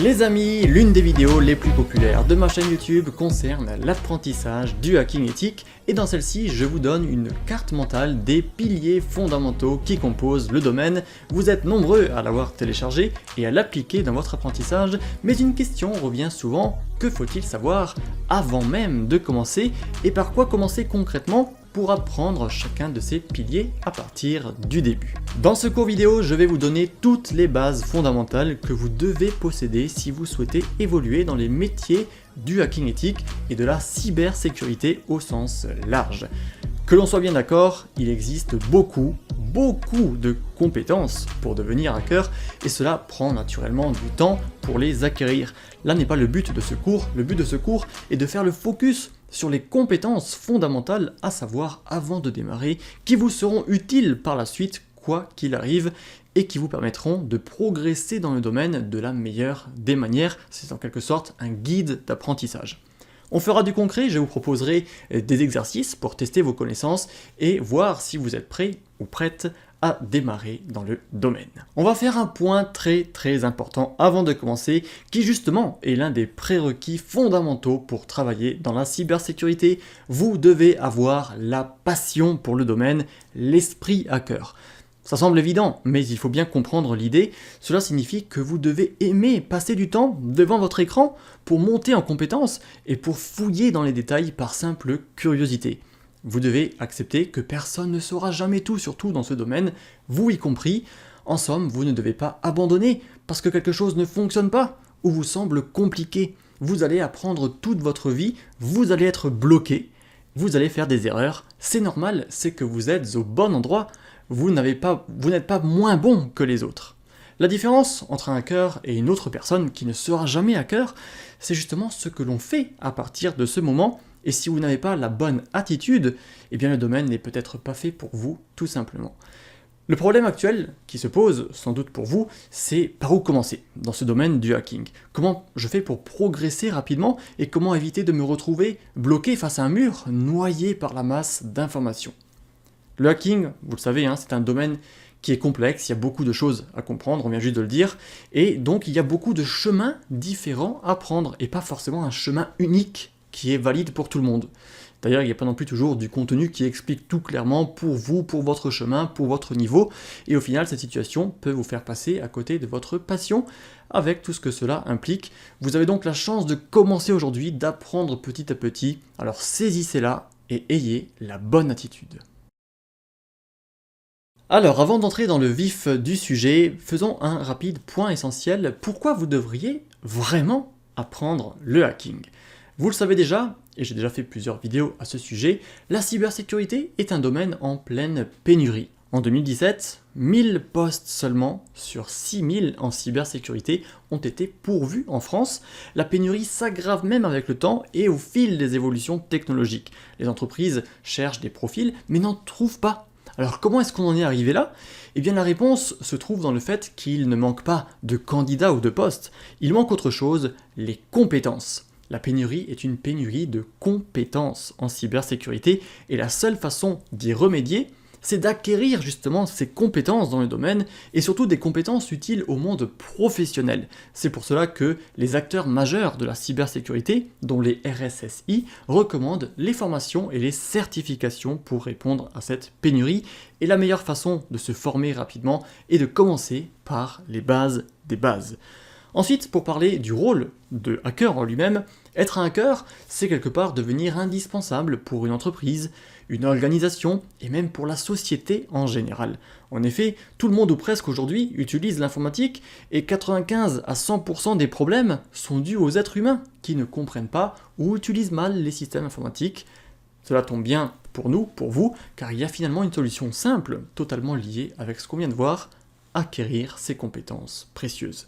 Les amis, l'une des vidéos les plus populaires de ma chaîne YouTube concerne l'apprentissage du hacking éthique et dans celle-ci je vous donne une carte mentale des piliers fondamentaux qui composent le domaine. Vous êtes nombreux à l'avoir téléchargé et à l'appliquer dans votre apprentissage, mais une question revient souvent, que faut-il savoir avant même de commencer et par quoi commencer concrètement pour apprendre chacun de ces piliers à partir du début. Dans ce cours vidéo, je vais vous donner toutes les bases fondamentales que vous devez posséder si vous souhaitez évoluer dans les métiers du hacking éthique et de la cybersécurité au sens large. Que l'on soit bien d'accord, il existe beaucoup de compétences pour devenir hacker et cela prend naturellement du temps pour les acquérir. Là n'est pas le but de ce cours, le but de ce cours est de faire le focus sur les compétences fondamentales à savoir avant de démarrer, qui vous seront utiles par la suite quoi qu'il arrive et qui vous permettront de progresser dans le domaine de la meilleure des manières. C'est en quelque sorte un guide d'apprentissage. On fera du concret, je vous proposerai des exercices pour tester vos connaissances et voir si vous êtes prêt ou prête à démarrer dans le domaine. On va faire un point très important avant de commencer, qui justement est l'un des prérequis fondamentaux pour travailler dans la cybersécurité. Vous devez avoir la passion pour le domaine, l'esprit hacker. Ça semble évident, mais il faut bien comprendre l'idée. Cela signifie que vous devez aimer passer du temps devant votre écran pour monter en compétences et pour fouiller dans les détails par simple curiosité. Vous devez accepter que personne ne saura jamais tout, surtout dans ce domaine, vous y compris. En somme, vous ne devez pas abandonner parce que quelque chose ne fonctionne pas ou vous semble compliqué. Vous allez apprendre toute votre vie, vous allez être bloqué, vous allez faire des erreurs. C'est normal, c'est que vous êtes au bon endroit. Vous n'êtes pas moins bon que les autres. La différence entre un hacker et une autre personne qui ne sera jamais hacker, c'est justement ce que l'on fait à partir de ce moment. Et si vous n'avez pas la bonne attitude, eh bien le domaine n'est peut-être pas fait pour vous, tout simplement. Le problème actuel qui se pose, sans doute pour vous, c'est par où commencer dans ce domaine du hacking. Comment je fais pour progresser rapidement et comment éviter de me retrouver bloqué face à un mur, noyé par la masse d'informations. Le hacking, vous le savez, c'est un domaine qui est complexe, il y a beaucoup de choses à comprendre, on vient juste de le dire, et donc il y a beaucoup de chemins différents à prendre, et pas forcément un chemin unique qui est valide pour tout le monde. D'ailleurs, il n'y a pas non plus toujours du contenu qui explique tout clairement pour vous, pour votre chemin, pour votre niveau, et au final, cette situation peut vous faire passer à côté de votre passion, avec tout ce que cela implique. Vous avez donc la chance de commencer aujourd'hui, d'apprendre petit à petit, alors saisissez-la et ayez la bonne attitude. Alors, avant d'entrer dans le vif du sujet, faisons un rapide point essentiel. Pourquoi vous devriez vraiment apprendre le hacking ? Vous le savez déjà, et j'ai déjà fait plusieurs vidéos à ce sujet, la cybersécurité est un domaine en pleine pénurie. En 2017, 1000 postes seulement sur 6000 en cybersécurité ont été pourvus en France. La pénurie s'aggrave même avec le temps et au fil des évolutions technologiques. Les entreprises cherchent des profils mais n'en trouvent pas. Alors comment est-ce qu'on en est arrivé là ? Eh bien la réponse se trouve dans le fait qu'il ne manque pas de candidats ou de postes, il manque autre chose, les compétences. La pénurie est une pénurie de compétences en cybersécurité et la seule façon d'y remédier, c'est d'acquérir justement ces compétences dans le domaine et surtout des compétences utiles au monde professionnel. C'est pour cela que les acteurs majeurs de la cybersécurité, dont les RSSI, recommandent les formations et les certifications pour répondre à cette pénurie. Et la meilleure façon de se former rapidement est de commencer par les bases des bases. Ensuite, pour parler du rôle de hacker en lui-même, être un hacker, c'est quelque part devenir indispensable pour une entreprise, une organisation et même pour la société en général. En effet, tout le monde ou presque aujourd'hui utilise l'informatique et 95 à 100% des problèmes sont dus aux êtres humains qui ne comprennent pas ou utilisent mal les systèmes informatiques. Cela tombe bien pour nous, pour vous, car il y a finalement une solution simple, totalement liée avec ce qu'on vient de voir, acquérir ces compétences précieuses.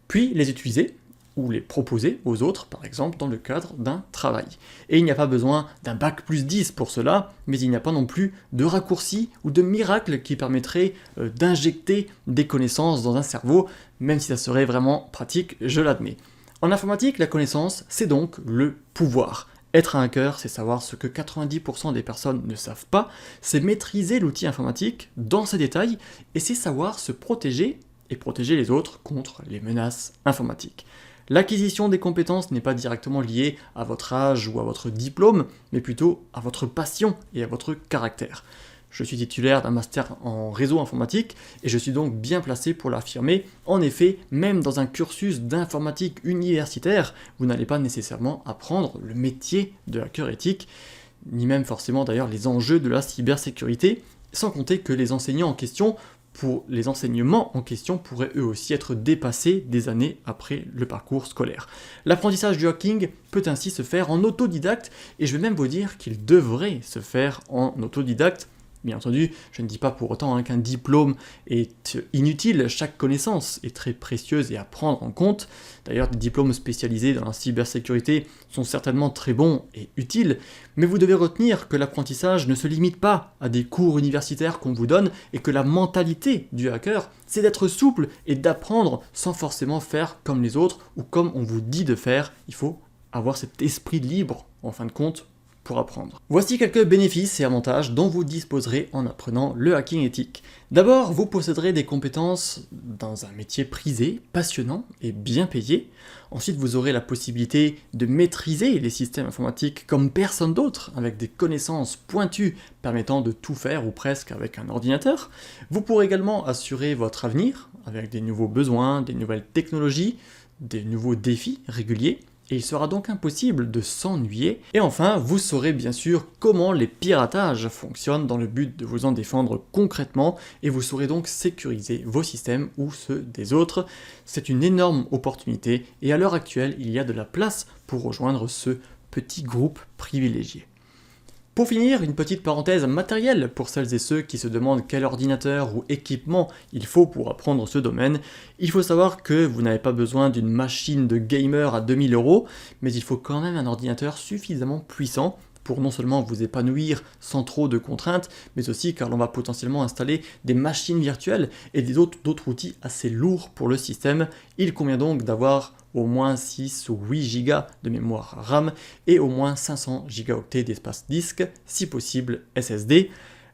Puis les utiliser ou les proposer aux autres, par exemple dans le cadre d'un travail. Et il n'y a pas besoin d'un bac plus 10 pour cela, mais il n'y a pas non plus de raccourci ou de miracle qui permettrait d'injecter des connaissances dans un cerveau, même si ça serait vraiment pratique, je l'admets. En informatique, la connaissance, c'est donc le pouvoir. Être un hacker, c'est savoir ce que 90% des personnes ne savent pas, c'est maîtriser l'outil informatique dans ses détails, et c'est savoir se protéger et protéger les autres contre les menaces informatiques. L'acquisition des compétences n'est pas directement liée à votre âge ou à votre diplôme, mais plutôt à votre passion et à votre caractère. Je suis titulaire d'un master en réseau informatique et je suis donc bien placé pour l'affirmer. En effet, même dans un cursus d'informatique universitaire, vous n'allez pas nécessairement apprendre le métier de hacker éthique, ni même forcément d'ailleurs les enjeux de la cybersécurité, sans compter que les enseignements en question pourraient eux aussi être dépassés des années après le parcours scolaire. L'apprentissage du hacking peut ainsi se faire en autodidacte, et je vais même vous dire qu'il devrait se faire en autodidacte. Bien entendu, je ne dis pas pour autant qu'un diplôme est inutile, chaque connaissance est très précieuse et à prendre en compte. D'ailleurs, des diplômes spécialisés dans la cybersécurité sont certainement très bons et utiles, mais vous devez retenir que l'apprentissage ne se limite pas à des cours universitaires qu'on vous donne et que la mentalité du hacker, c'est d'être souple et d'apprendre sans forcément faire comme les autres ou comme on vous dit de faire. Il faut avoir cet esprit libre, en fin de compte, pour apprendre. Voici quelques bénéfices et avantages dont vous disposerez en apprenant le hacking éthique. D'abord, vous posséderez des compétences dans un métier prisé, passionnant et bien payé. Ensuite, vous aurez la possibilité de maîtriser les systèmes informatiques comme personne d'autre, avec des connaissances pointues permettant de tout faire ou presque avec un ordinateur. Vous pourrez également assurer votre avenir avec des nouveaux besoins, des nouvelles technologies, des nouveaux défis réguliers. Et il sera donc impossible de s'ennuyer. Et enfin, vous saurez bien sûr comment les piratages fonctionnent dans le but de vous en défendre concrètement, et vous saurez donc sécuriser vos systèmes ou ceux des autres. C'est une énorme opportunité, et à l'heure actuelle, il y a de la place pour rejoindre ce petit groupe privilégié. Pour finir, une petite parenthèse matérielle pour celles et ceux qui se demandent quel ordinateur ou équipement il faut pour apprendre ce domaine. Il faut savoir que vous n'avez pas besoin d'une machine de gamer à 2000 €, mais il faut quand même un ordinateur suffisamment puissant pour non seulement vous épanouir sans trop de contraintes, mais aussi car l'on va potentiellement installer des machines virtuelles et d'autres outils assez lourds pour le système. Il convient donc d'avoir au moins 6 ou 8 Go de mémoire RAM et au moins 500 Go d'espace disque, si possible SSD.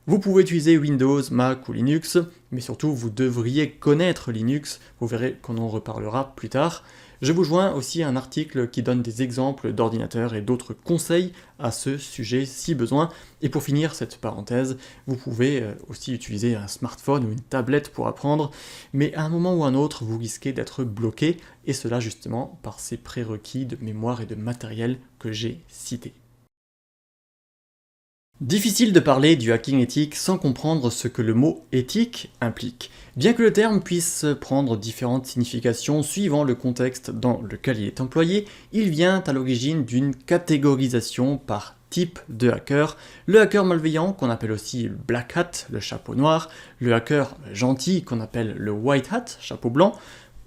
Vous pouvez utiliser Windows, Mac ou Linux, mais surtout vous devriez connaître Linux, vous verrez qu'on en reparlera plus tard. Je vous joins aussi à un article qui donne des exemples d'ordinateurs et d'autres conseils à ce sujet si besoin. Et pour finir cette parenthèse, vous pouvez aussi utiliser un smartphone ou une tablette pour apprendre, mais à un moment ou à un autre, vous risquez d'être bloqué, et cela justement par ces prérequis de mémoire et de matériel que j'ai cités. Difficile de parler du hacking éthique sans comprendre ce que le mot éthique implique. Bien que le terme puisse prendre différentes significations suivant le contexte dans lequel il est employé, il vient à l'origine d'une catégorisation par type de hacker. Le hacker malveillant, qu'on appelle aussi le black hat, le chapeau noir, le hacker gentil, qu'on appelle le white hat, chapeau blanc,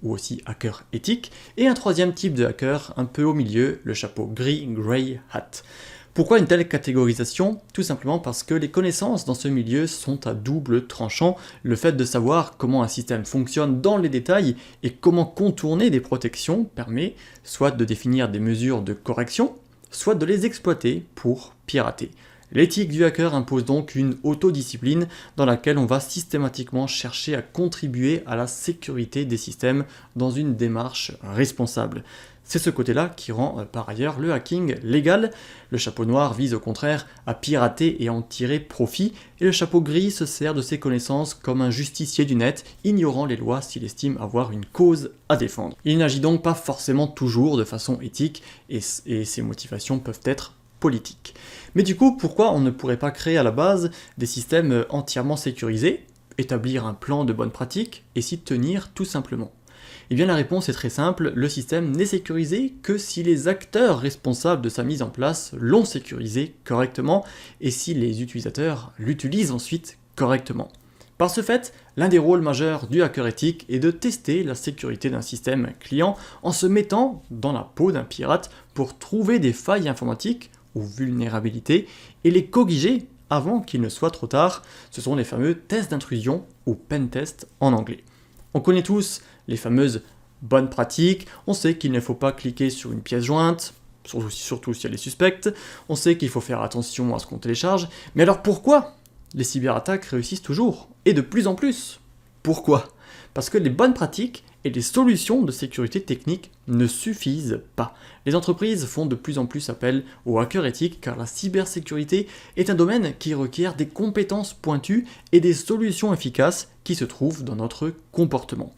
ou aussi hacker éthique, et un troisième type de hacker un peu au milieu, le chapeau gris, grey hat. Pourquoi une telle catégorisation? Tout simplement parce que les connaissances dans ce milieu sont à double tranchant. Le fait de savoir comment un système fonctionne dans les détails et comment contourner des protections permet soit de définir des mesures de correction, soit de les exploiter pour pirater. L'éthique du hacker impose donc une autodiscipline dans laquelle on va systématiquement chercher à contribuer à la sécurité des systèmes dans une démarche responsable. C'est ce côté-là qui rend par ailleurs le hacking légal. Le chapeau noir vise au contraire à pirater et en tirer profit, et le chapeau gris se sert de ses connaissances comme un justicier du net, ignorant les lois s'il estime avoir une cause à défendre. Il n'agit donc pas forcément toujours de façon éthique, et ses motivations peuvent être politiques. Mais du coup, pourquoi on ne pourrait pas créer à la base des systèmes entièrement sécurisés, établir un plan de bonne pratique et s'y tenir tout simplement? Eh bien la réponse est très simple, le système n'est sécurisé que si les acteurs responsables de sa mise en place l'ont sécurisé correctement et si les utilisateurs l'utilisent ensuite correctement. Par ce fait, l'un des rôles majeurs du hacker éthique est de tester la sécurité d'un système client en se mettant dans la peau d'un pirate pour trouver des failles informatiques ou vulnérabilités et les corriger avant qu'il ne soit trop tard. Ce sont les fameux tests d'intrusion ou pentest en anglais. On connaît tous les fameuses bonnes pratiques, on sait qu'il ne faut pas cliquer sur une pièce jointe, surtout si elle est suspecte, on sait qu'il faut faire attention à ce qu'on télécharge, mais alors pourquoi les cyberattaques réussissent toujours? Et de plus en plus? Pourquoi? Parce que les bonnes pratiques et les solutions de sécurité technique ne suffisent pas. Les entreprises font de plus en plus appel aux hackers éthiques car la cybersécurité est un domaine qui requiert des compétences pointues et des solutions efficaces qui se trouvent dans notre comportement.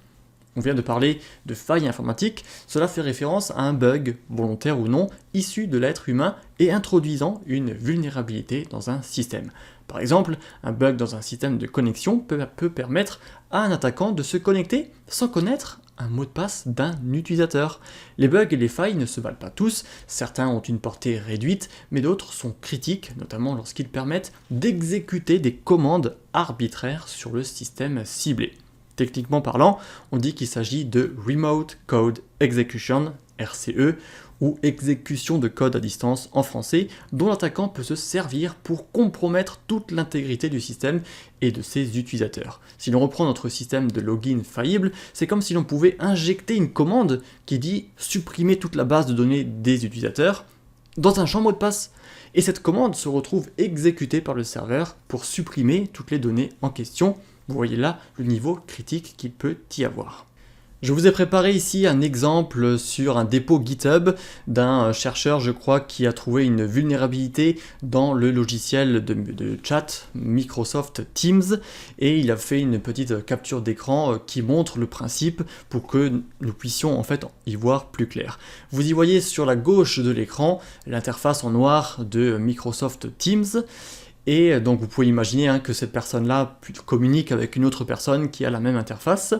On vient de parler de failles informatiques, cela fait référence à un bug, volontaire ou non, issu de l'être humain et introduisant une vulnérabilité dans un système. Par exemple, un bug dans un système de connexion peut permettre à un attaquant de se connecter sans connaître un mot de passe d'un utilisateur. Les bugs et les failles ne se valent pas tous, certains ont une portée réduite, mais d'autres sont critiques, notamment lorsqu'ils permettent d'exécuter des commandes arbitraires sur le système ciblé. Techniquement parlant, on dit qu'il s'agit de Remote Code Execution, RCE, ou exécution de code à distance en français, dont l'attaquant peut se servir pour compromettre toute l'intégrité du système et de ses utilisateurs. Si l'on reprend notre système de login faillible, c'est comme si l'on pouvait injecter une commande qui dit supprimer toute la base de données des utilisateurs dans un champ mot de passe. Et cette commande se retrouve exécutée par le serveur pour supprimer toutes les données en question. Vous voyez là le niveau critique qu'il peut y avoir. Je vous ai préparé ici un exemple sur un dépôt GitHub d'un chercheur, je crois, qui a trouvé une vulnérabilité dans le logiciel de chat Microsoft Teams et il a fait une petite capture d'écran qui montre le principe pour que nous puissions en fait y voir plus clair. Vous y voyez sur la gauche de l'écran l'interface en noir de Microsoft Teams. Et donc vous pouvez imaginer que cette personne-là communique avec une autre personne qui a la même interface.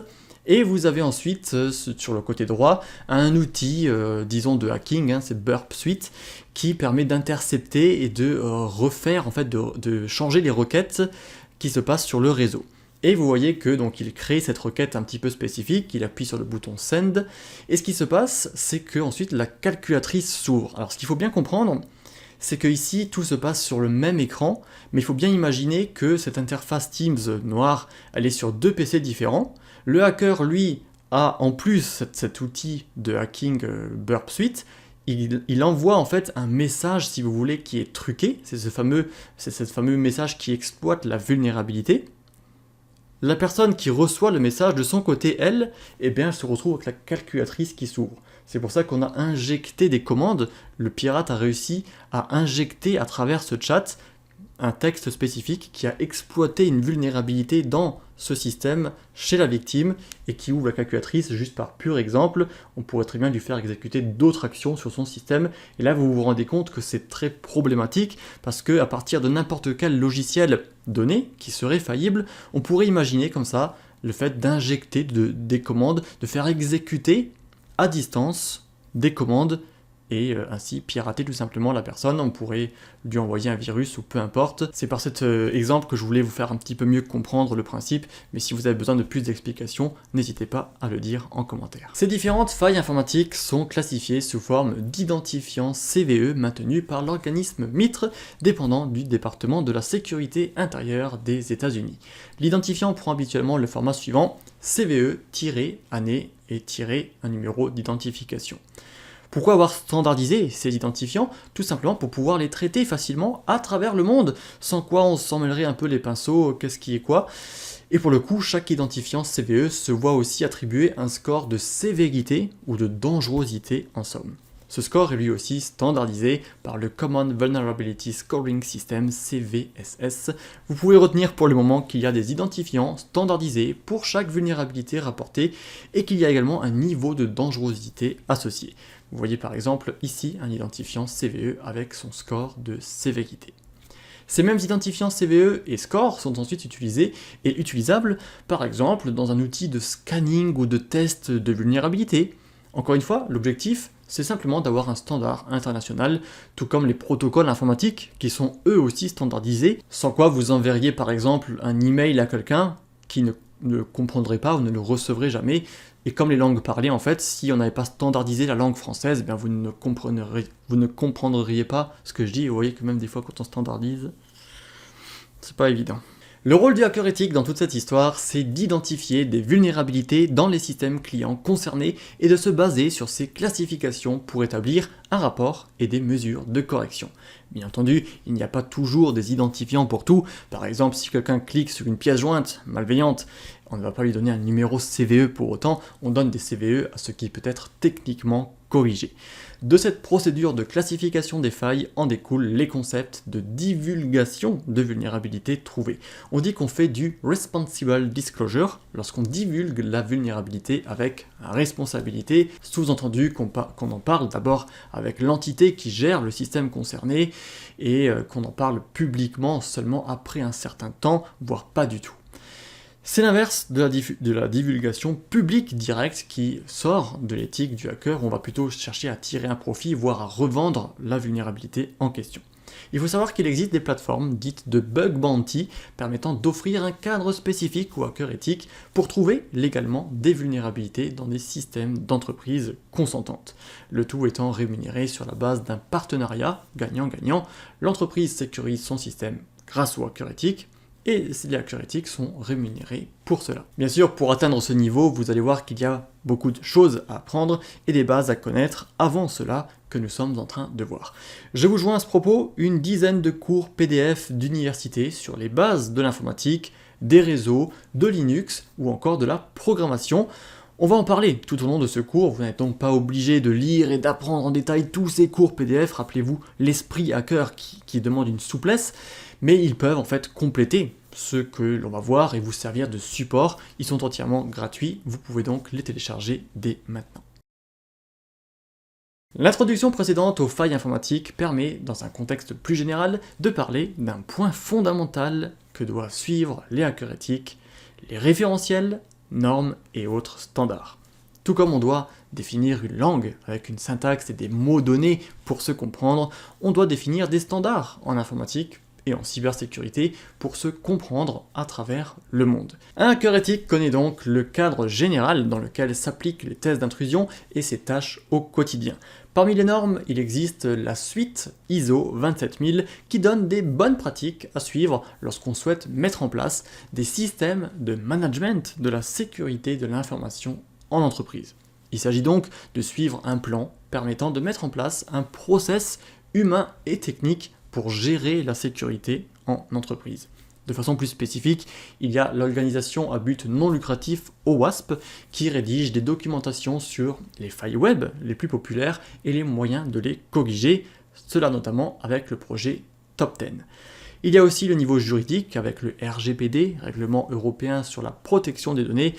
Et vous avez ensuite, sur le côté droit, un outil, disons de hacking, c'est Burp Suite, qui permet d'intercepter et de refaire, en fait, de changer les requêtes qui se passent sur le réseau. Et vous voyez que donc il crée cette requête un petit peu spécifique, il appuie sur le bouton Send, et ce qui se passe, c'est que ensuite la calculatrice s'ouvre. Alors ce qu'il faut bien comprendre, c'est que ici tout se passe sur le même écran, mais il faut bien imaginer que cette interface Teams noire, elle est sur deux PC différents. Le hacker, lui, a en plus cet outil de hacking Burp Suite, il envoie en fait un message, si vous voulez, qui est truqué, c'est ce fameux message qui exploite la vulnérabilité. La personne qui reçoit le message de son côté, elle se retrouve avec la calculatrice qui s'ouvre. C'est pour ça qu'on a injecté des commandes, le pirate a réussi à injecter à travers ce chat un texte spécifique qui a exploité une vulnérabilité dans ce système chez la victime et qui ouvre la calculatrice juste par pur exemple. On pourrait très bien lui faire exécuter d'autres actions sur son système et là vous vous rendez compte que c'est très problématique parce que à partir de n'importe quel logiciel donné qui serait faillible, on pourrait imaginer comme ça le fait d'injecter des commandes, de faire exécuter à distance des commandes et ainsi pirater tout simplement la personne. On pourrait lui envoyer un virus ou peu importe. C'est par cet exemple que je voulais vous faire un petit peu mieux comprendre le principe, mais si vous avez besoin de plus d'explications, n'hésitez pas à le dire en commentaire. Ces différentes failles informatiques sont classifiées sous forme d'identifiants CVE maintenus par l'organisme MITRE, dépendant du département de la sécurité intérieure des États-Unis. L'identifiant prend habituellement le format suivant, CVE-année et un numéro d'identification. Pourquoi avoir standardisé ces identifiants? Tout simplement pour pouvoir les traiter facilement à travers le monde, sans quoi on s'en mêlerait un peu les pinceaux, qu'est-ce qui est quoi. Et pour le coup, chaque identifiant CVE se voit aussi attribuer un score de sévérité ou de dangerosité en somme. Ce score est lui aussi standardisé par le Common Vulnerability Scoring System, CVSS. Vous pouvez retenir pour le moment qu'il y a des identifiants standardisés pour chaque vulnérabilité rapportée et qu'il y a également un niveau de dangerosité associé. Vous voyez par exemple ici un identifiant CVE avec son score de sévérité. Ces mêmes identifiants CVE et score sont ensuite utilisés et utilisables par exemple dans un outil de scanning ou de test de vulnérabilité. Encore une fois, l'objectif c'est simplement d'avoir un standard international, tout comme les protocoles informatiques qui sont eux aussi standardisés, sans quoi vous enverriez par exemple un email à quelqu'un qui ne comprendrait pas ou ne le recevrait jamais. Et comme les langues parlées, en fait, si on n'avait pas standardisé la langue française, eh bien vous ne comprendriez pas ce que je dis. Et vous voyez que même des fois, quand on standardise, c'est pas évident. Le rôle du hacker éthique dans toute cette histoire, c'est d'identifier des vulnérabilités dans les systèmes clients concernés et de se baser sur ces classifications pour établir un rapport et des mesures de correction. Bien entendu, il n'y a pas toujours des identifiants pour tout. Par exemple, si quelqu'un clique sur une pièce jointe malveillante, on ne va pas lui donner un numéro CVE pour autant, on donne des CVE à ce qui peut être techniquement corrigé. De cette procédure de classification des failles en découlent les concepts de divulgation de vulnérabilité trouvée. On dit qu'on fait du responsible disclosure lorsqu'on divulgue la vulnérabilité avec responsabilité, sous-entendu qu'on en parle d'abord avec l'entité qui gère le système concerné et qu'on en parle publiquement seulement après un certain temps, voire pas du tout. C'est l'inverse de la divulgation publique directe qui sort de l'éthique du hacker, on va plutôt chercher à tirer un profit, voire à revendre la vulnérabilité en question. Il faut savoir qu'il existe des plateformes dites de bug bounty permettant d'offrir un cadre spécifique aux hackers éthiques pour trouver légalement des vulnérabilités dans des systèmes d'entreprises consentantes. Le tout étant rémunéré sur la base d'un partenariat gagnant-gagnant, l'entreprise sécurise son système grâce aux hackers éthiques, et les hackers éthiques sont rémunérés pour cela. Bien sûr, pour atteindre ce niveau, vous allez voir qu'il y a beaucoup de choses à apprendre et des bases à connaître avant cela que nous sommes en train de voir. Je vous joins à ce propos une dizaine de cours PDF d'université sur les bases de l'informatique, des réseaux, de Linux ou encore de la programmation. On va en parler tout au long de ce cours, vous n'êtes donc pas obligé de lire et d'apprendre en détail tous ces cours PDF, rappelez-vous l'esprit hacker qui demande une souplesse, mais ils peuvent en fait compléter ce que l'on va voir et vous servir de support, ils sont entièrement gratuits, vous pouvez donc les télécharger dès maintenant. L'introduction précédente aux failles informatiques permet, dans un contexte plus général, de parler d'un point fondamental que doivent suivre les hackers éthiques, les référentiels, normes et autres standards. Tout comme on doit définir une langue avec une syntaxe et des mots donnés pour se comprendre, on doit définir des standards en informatique et en cybersécurité pour se comprendre à travers le monde. Un hacker éthique connaît donc le cadre général dans lequel s'appliquent les tests d'intrusion et ses tâches au quotidien. Parmi les normes, il existe la suite ISO 27000 qui donne des bonnes pratiques à suivre lorsqu'on souhaite mettre en place des systèmes de management de la sécurité de l'information en entreprise. Il s'agit donc de suivre un plan permettant de mettre en place un process humain et technique pour gérer la sécurité en entreprise. De façon plus spécifique, il y a l'organisation à but non lucratif OWASP qui rédige des documentations sur les failles web les plus populaires et les moyens de les corriger, cela notamment avec le projet Top 10. Il y a aussi le niveau juridique avec le RGPD, Règlement européen sur la protection des données,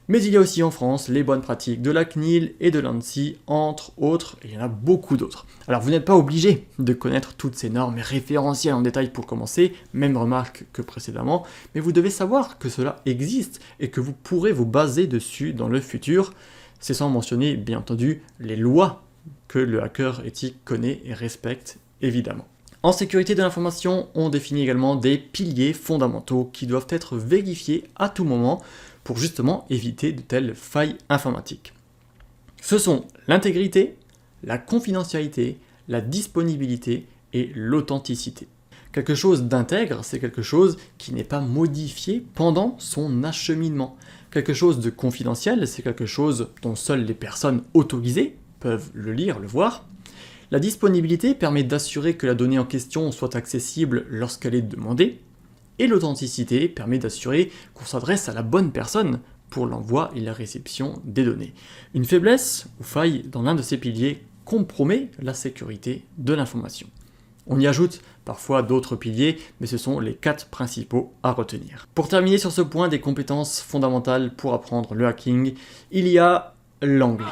mais il y a aussi en France les bonnes pratiques de la CNIL et de l'ANSSI, entre autres, et il y en a beaucoup d'autres. Alors vous n'êtes pas obligé de connaître toutes ces normes et référentiels en détail pour commencer, même remarque que précédemment, mais vous devez savoir que cela existe et que vous pourrez vous baser dessus dans le futur. C'est sans mentionner, bien entendu, les lois que le hacker éthique connaît et respecte, évidemment. En sécurité de l'information, on définit également des piliers fondamentaux qui doivent être vérifiés à tout moment pour justement éviter de telles failles informatiques. Ce sont l'intégrité, la confidentialité, la disponibilité et l'authenticité. Quelque chose d'intègre, c'est quelque chose qui n'est pas modifié pendant son acheminement. Quelque chose de confidentiel, c'est quelque chose dont seules les personnes autorisées peuvent le lire, le voir. La disponibilité permet d'assurer que la donnée en question soit accessible lorsqu'elle est demandée. Et l'authenticité permet d'assurer qu'on s'adresse à la bonne personne pour l'envoi et la réception des données. Une faiblesse ou faille dans l'un de ces piliers compromet la sécurité de l'information. On y ajoute parfois d'autres piliers, mais ce sont les 4 principaux à retenir. Pour terminer sur ce point des compétences fondamentales pour apprendre le hacking, il y a l'anglais.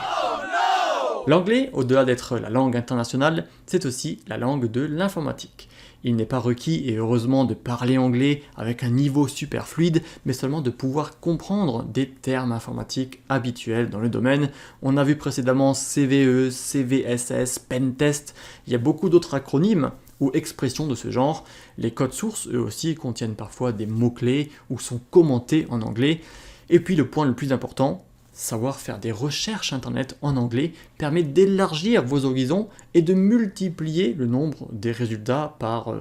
L'anglais, au-delà d'être la langue internationale, c'est aussi la langue de l'informatique. Il n'est pas requis, et heureusement, de parler anglais avec un niveau super fluide, mais seulement de pouvoir comprendre des termes informatiques habituels dans le domaine. On a vu précédemment CVE, CVSS, Pentest, il y a beaucoup d'autres acronymes ou expressions de ce genre. Les codes sources, eux aussi, contiennent parfois des mots-clés ou sont commentés en anglais. Et puis le point le plus important, savoir faire des recherches internet en anglais permet d'élargir vos horizons et de multiplier le nombre des résultats par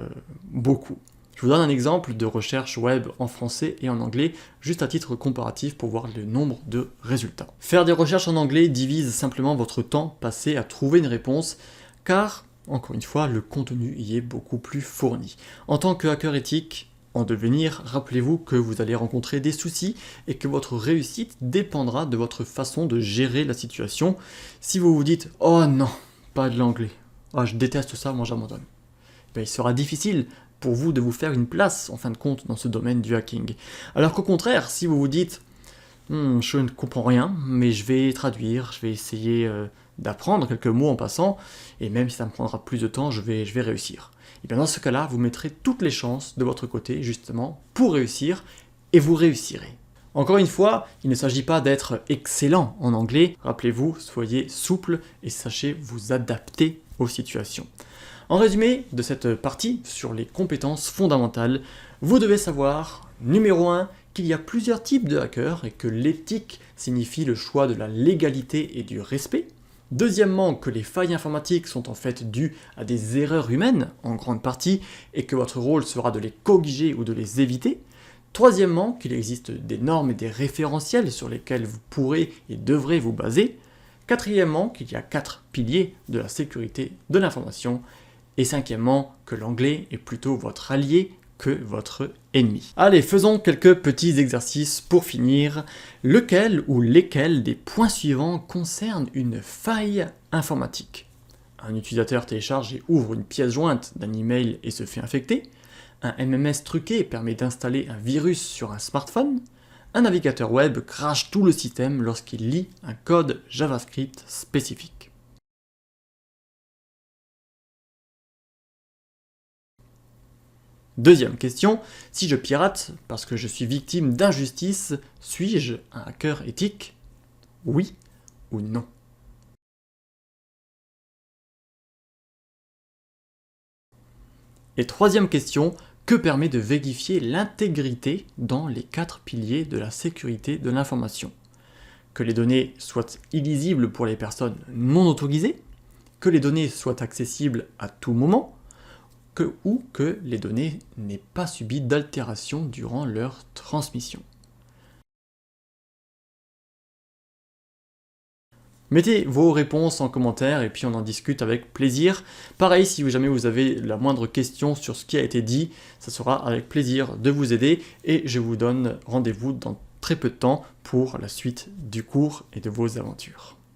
beaucoup. Je vous donne un exemple de recherche web en français et en anglais, juste à titre comparatif pour voir le nombre de résultats. Faire des recherches en anglais divise simplement votre temps passé à trouver une réponse, car encore une fois, le contenu y est beaucoup plus fourni. En tant que hacker éthique, en devenir, rappelez-vous que vous allez rencontrer des soucis et que votre réussite dépendra de votre façon de gérer la situation. Si vous vous dites « Oh non, pas de l'anglais, oh, je déteste ça, moi j'abandonne », il sera difficile pour vous de vous faire une place, en fin de compte, dans ce domaine du hacking. Alors qu'au contraire, si vous vous dites je ne comprends rien, mais je vais traduire, je vais essayer d'apprendre quelques mots en passant, et même si ça me prendra plus de temps, je vais réussir. Et bien dans ce cas-là, vous mettrez toutes les chances de votre côté, justement, pour réussir, et vous réussirez. Encore une fois, il ne s'agit pas d'être excellent en anglais, rappelez-vous, soyez souple et sachez vous adapter aux situations. En résumé de cette partie sur les compétences fondamentales, vous devez savoir, numéro 1, qu'il y a plusieurs types de hackers et que l'éthique signifie le choix de la légalité et du respect. Deuxièmement, que les failles informatiques sont en fait dues à des erreurs humaines, en grande partie, et que votre rôle sera de les corriger ou de les éviter. Troisièmement, qu'il existe des normes et des référentiels sur lesquels vous pourrez et devrez vous baser. Quatrièmement, qu'il y a 4 piliers de la sécurité de l'information. Et cinquièmement, que l'anglais est plutôt votre allié que votre ennemi. Allez, faisons quelques petits exercices pour finir. Lequel ou lesquels des points suivants concernent une faille informatique? Un utilisateur télécharge et ouvre une pièce jointe d'un email et se fait infecter. Un MMS truqué permet d'installer un virus sur un smartphone. Un navigateur web crache tout le système lorsqu'il lit un code JavaScript spécifique. Deuxième question, si je pirate parce que je suis victime d'injustice, suis-je un hacker éthique? Oui ou non? Et troisième question, que permet de vérifier l'intégrité dans les 4 piliers de la sécurité de l'information? Que les données soient illisibles pour les personnes non autorisées, que les données soient accessibles à tout moment, ou que les données n'aient pas subi d'altération durant leur transmission. Mettez vos réponses en commentaire et puis on en discute avec plaisir. Pareil, si jamais vous avez la moindre question sur ce qui a été dit, ça sera avec plaisir de vous aider et je vous donne rendez-vous dans très peu de temps pour la suite du cours et de vos aventures.